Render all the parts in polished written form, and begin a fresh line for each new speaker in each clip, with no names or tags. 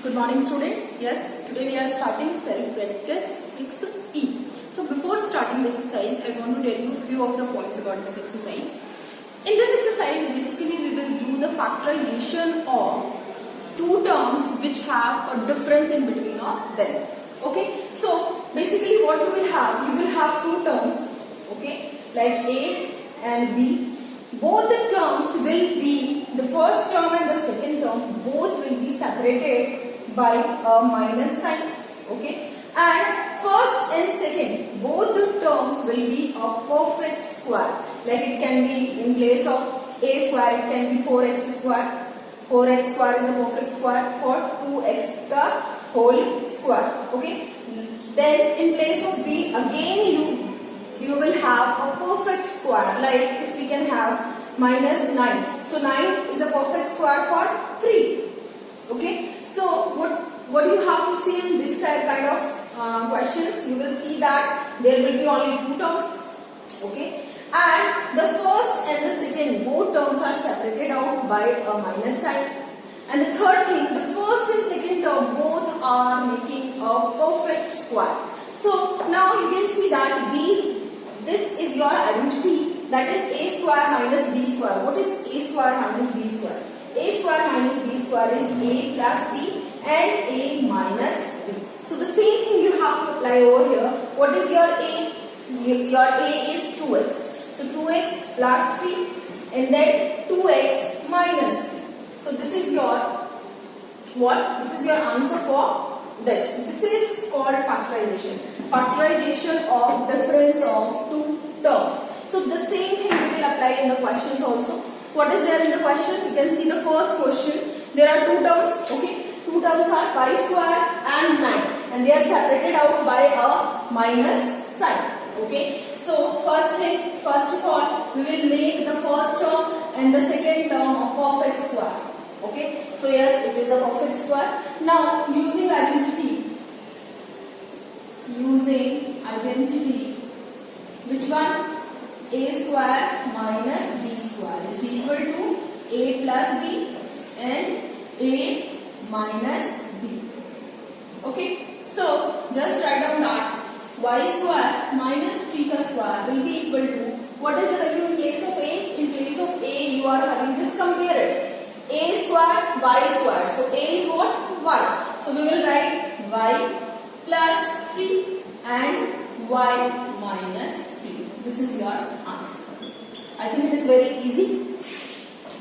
Good morning students. Yes, today we are starting self-practice 6E. So before starting the exercise, I want to tell you a few of the points about this exercise. In this exercise, basically we will do the factorization of two terms which have a difference in between of them. Okay, so basically what you will have two terms, okay, like A and B. Both the terms will be, the first term and the second term, both will be separated by a minus sign, okay, and first and second, both the terms will be a perfect square. Like it can be in place of a square, it can be 4x square. 4x square is a perfect square for 2x the whole square, okay. Then in place of b, again you will have a perfect square, like if we can have minus 9. So 9 is a perfect square for 3, okay. So what you have to see in this kind of questions, you will see that there will be only two terms, okay, and the first and the second, both terms are separated out by a minus sign. And the third thing, the first and second term both are making a perfect square. So now you can see that this is your identity, that is a square minus b square. What is a square minus b square? A square minus b square is a plus b and a minus b. So the same thing you have to apply over here. What is your a? Your a is 2x. So 2x plus 3 and then 2x minus 3. So this is your what? This is your answer for this. This is called factorization. Factorization of difference of two terms. So the same thing we will apply in the questions also. What is there in the question? You can see the first question. There are two terms. Okay. Two terms are y square and 9. And they are separated out by a minus sign. Okay. So first of all, we will make the first term and the second term a perfect square. Okay. So yes, it is a perfect square. Now using identity, which one? A square minus b square is equal to a plus b and a minus b. Okay. So just write down that y square minus 3 ka square will be equal to, what is the value in place of a? In place of a you are having, just compare it. A square, y square. So a is what? Y. So we will write y plus 3 and y minus 3. This is your answer. I think it is very easy.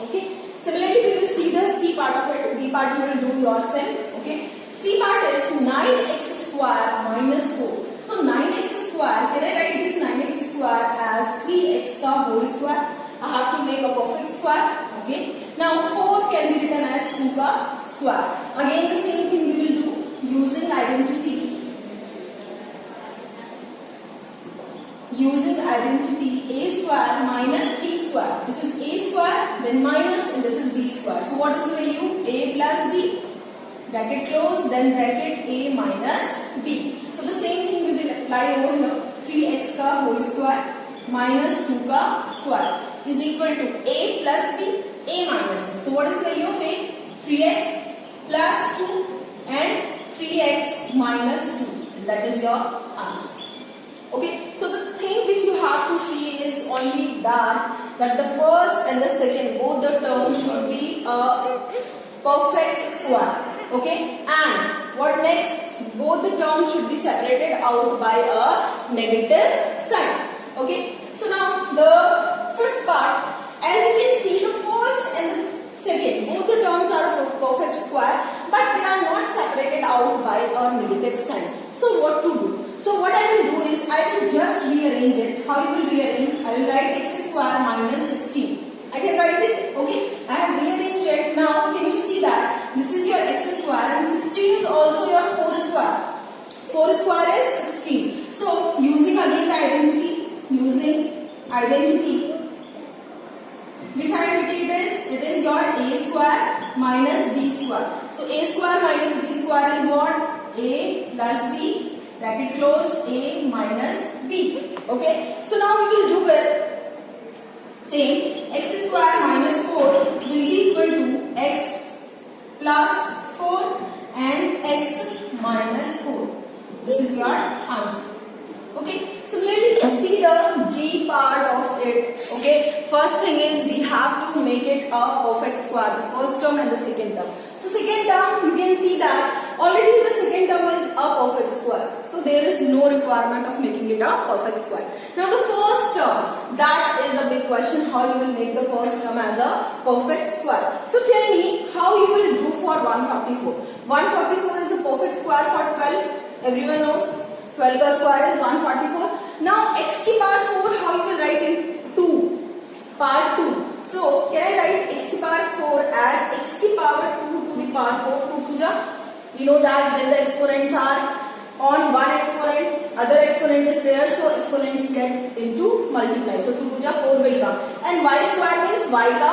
Okay. Similarly, we will see the C part of it. B part you will do yourself. Okay. C part is 9x square minus 4. So 9x square, can I write this 9x square as 3x ka whole square? I have to make a perfect square. Okay. Now 4 can be written as 2 ka square. Again the same thing we will do using identity. A square minus b square. This is a square, then minus, and this is b square. So what is the value? A plus b. Bracket close, then bracket a minus b. So the same thing we will apply over here. 3x ka whole square minus 2 ka square is equal to a plus b, a minus b. So what is the value of a? 3x plus 2 and 3x minus 2. That is your answer. Okay, so the thing which you have to see is only that the first and the second, both the terms should be a perfect square. Okay, and what next? Both the terms should be separated out by a negative sign. Okay, so now the fifth part, as you can see, the first and the second, both the terms are a perfect square, but they are not separated out by a negative sign. So what to do? So what I will do is, I will just rearrange it. How you will rearrange? I will write x square minus 16. I can write it. Okay, I have rearranged it. Now can you see that this is your x square and 16 is also your 4 square. 4 square is 16. So using again the identity, which identity it is? It is your a square minus b square. So a square minus b square is what? A plus b. Bracket closed, a minus b. Okay. So now we will do it. Same. X square minus 4 will be equal to x plus 4 and your answer. Okay, similarly see the G part of it. Okay, first thing is we have to make it a perfect square, the first term and the second term. So second term, you can see that already the second term is a perfect square, so there is no requirement of making it a perfect square. Now the first term, that is a big question, how you will make the first term as a perfect square. So tell me how you will do for 144. 144 is a perfect square for 12, everyone knows. 12 का square is 144. Now x की power 4 how you will write in 2 part 2. So can I write x की power 4 as x की power 2 to the power 4 2 to ja. You know that when the exponents are on one exponent, other exponent is there, so exponents get into multiply. So 2 to ja 4 will come, and y square means y का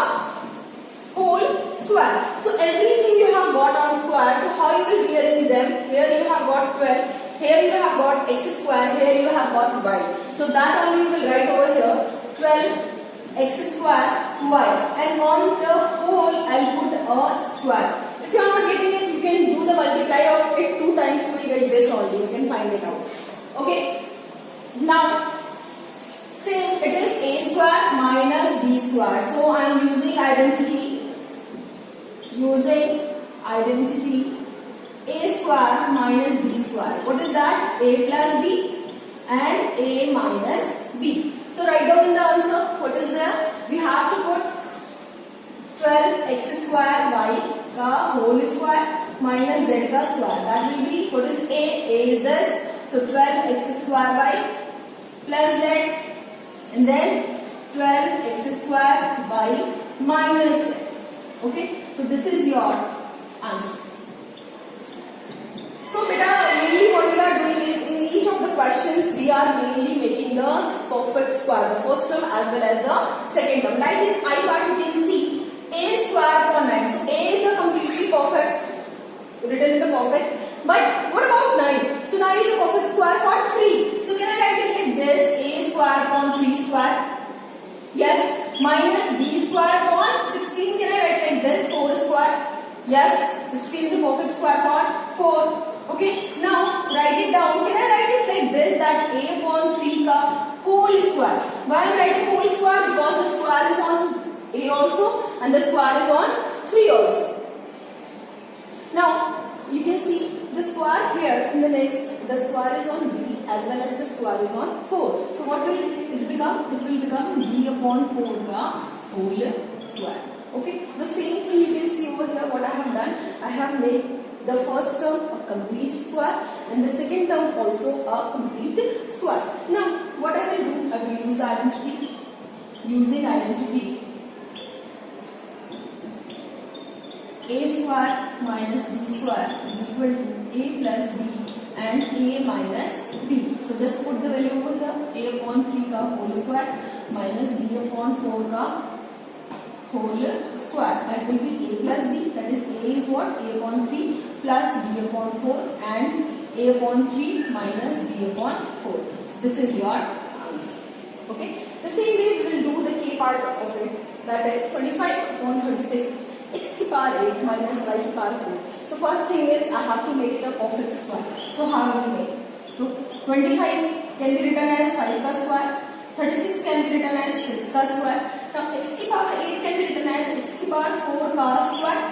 whole square. So everything you have got on square. So how you will rearrange them? Here you have got 12. Here you have got x square, here you have got y. So that only you will write over here 12 x square y, and on the whole I'll put a square. If you are not getting it, you can do the multiply of it 2 times, you will get this only, you can find it out. Okay, now same, it is a square minus b square. So I am using identity a square minus b square. What is that? A plus b and a minus b. So write down in the answer what is there. We have to put 12x square y ka whole square minus z ka square. That will be, what is a? A is this. So 12x square y plus z, and then 12x square y minus z. Okay, so this is your answer. So beta, mainly what we are doing is in each of the questions we are mainly making the perfect square, the first term as well as the second term. Like in I part you can see a square upon 9. So a is a completely perfect, written in the perfect. But what about 9? So 9 is a perfect square for 3. So can I write it like this? A square upon 3 square. Yes. Minus b square upon 16. Can I write like this? 4 square. Yes. 16 is a perfect square for 4. Okay, now write it down. Can I write it like this, that a upon 3 ka whole square? Why I am writing whole square? Because the square is on a also and the square is on 3 also. Now you can see the square here in the next, the square is on b as well as the square is on 4. So what will it become? It will become b upon 4 ka whole square. Okay, the same thing you can see over here. What I have done, I have made the first term a complete square and the second term also a complete square. Now what I will do, I will use identity. Using identity, a square minus b square is equal to a plus b and a minus b. So just put the value over here, a upon 3 ka whole square minus b upon 4 ka whole square. That will be a plus b, that is a is what? A upon 3 plus b upon 4 and a upon 3 minus b upon 4. So this is your answer. Okay. The same way we will do the k part of it, that is 25 upon 36 x to power 8 minus y to power 4. So first thing is I have to make it a perfect square. So how will we make? So 25 can be written as 5 ka square, 36 can be written as 6 ka square. Now x to power 8 can be written as x to power 4 ka square.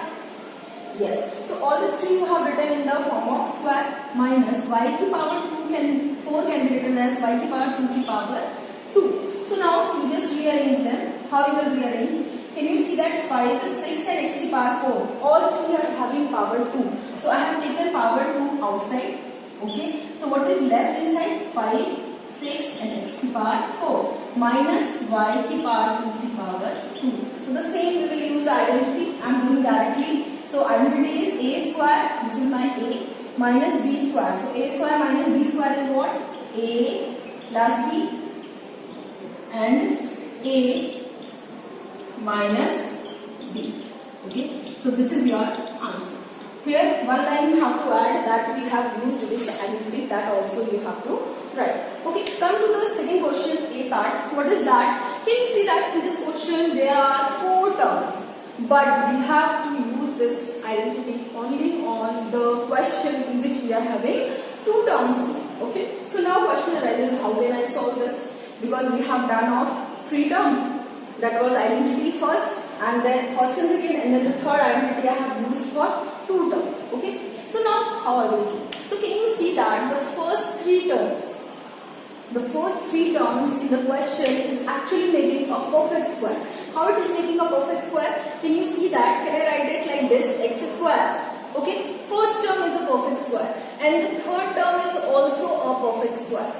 Yes. So all the three you have written in the form of square minus y to power 4 can be written as y to power 2 to power 2. So now you just rearrange them. How you will rearrange? Can you see that 5, 6 and x to power 4, all three are having power 2. So I have taken power 2 outside. Okay. So what is left inside? 5, 6 and x to power 4 minus y to power 2 to power 2. So the same we will use the identity. I am doing directly. So identity is a square, this is my a, minus b square. So a square minus b square is what? A plus b and a minus b. Okay. So this is your answer. Here one line you have to add, that we have used which identity, that also you have to write. Okay. Come to the second question, a part. What is that? Can you see that in this question there are 4 terms, but we have to use this identity only on the question in which we are having 2 terms only. Okay. question arises, how can I solve this? Because we have done of 3 terms. That was identity first, and then first and second, and then the third identity I have used for 2 terms. Okay. So now how I will do? So can you see that the first 3 terms in the question is actually making a perfect square. How it is making a perfect square? Can you see that? Can I write it like this? X square. Okay. First term is a perfect square, and the third term is also a perfect square.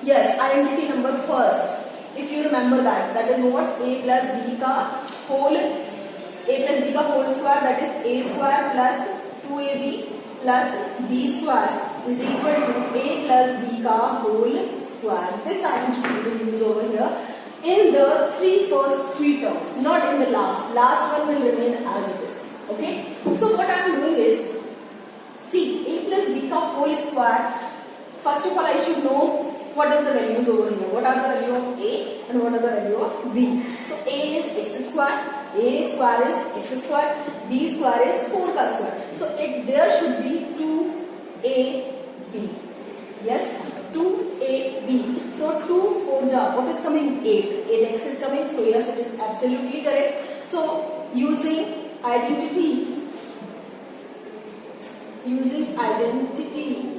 Yes, identity number first. If you remember that is what? A plus B ka whole square, that is A square plus 2AB plus B square is equal to A plus B ka whole square. This identity we will use over here in the first three terms, not in the last. Last one will remain as it is. Okay. So what I am doing is, see, A plus B ka whole square. First of all, I should know what is the values over here. What are the value of A and what are the value of B? So A is x square, A square is x square, B square is 4 ka square. So there should be 2AB. Yes, 2AB. So 2 4 ja, what is coming? 8. 8x is coming. So yes, it is absolutely correct. So using identity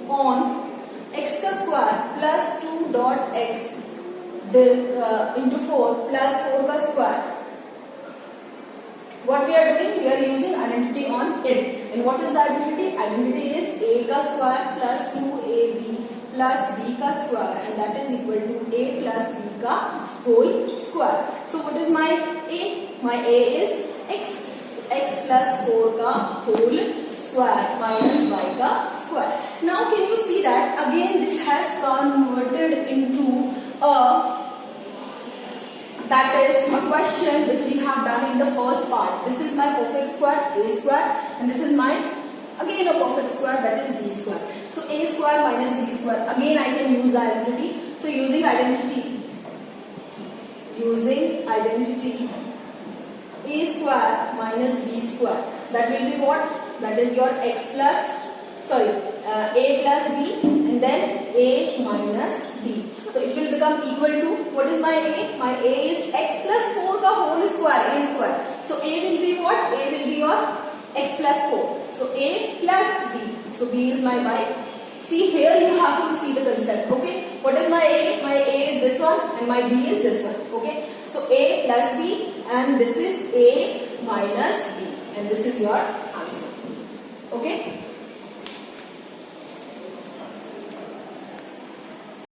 on x ka square plus 2 dot x into 4 plus 4 ka square. What we are doing? We are using identity on it. And what is the identity? Identity is a ka square plus 2ab plus b ka square, and that is equal to a plus b ka whole square. So what is my a? My a is x. So x plus 4 ka whole square minus y ka square. Now can you see that again this has converted into that is a question which we have done in the first part. This is my perfect square, a square, and this is my again a perfect square, that is b square. So a square minus b square. Again I can use the identity. So using identity a square minus b square, that will be what? That is your a plus b and then a minus b. So it will become equal to, what is my a? My a is x plus 4 ka whole square, a square. So a will be what? A will be your x plus 4. So a plus b. So b is my y. See, here you have to see the concept. Okay. What is my a? My a is this one and my b is this one. Okay. So a plus b and this is a minus b, and this is your answer. Okay.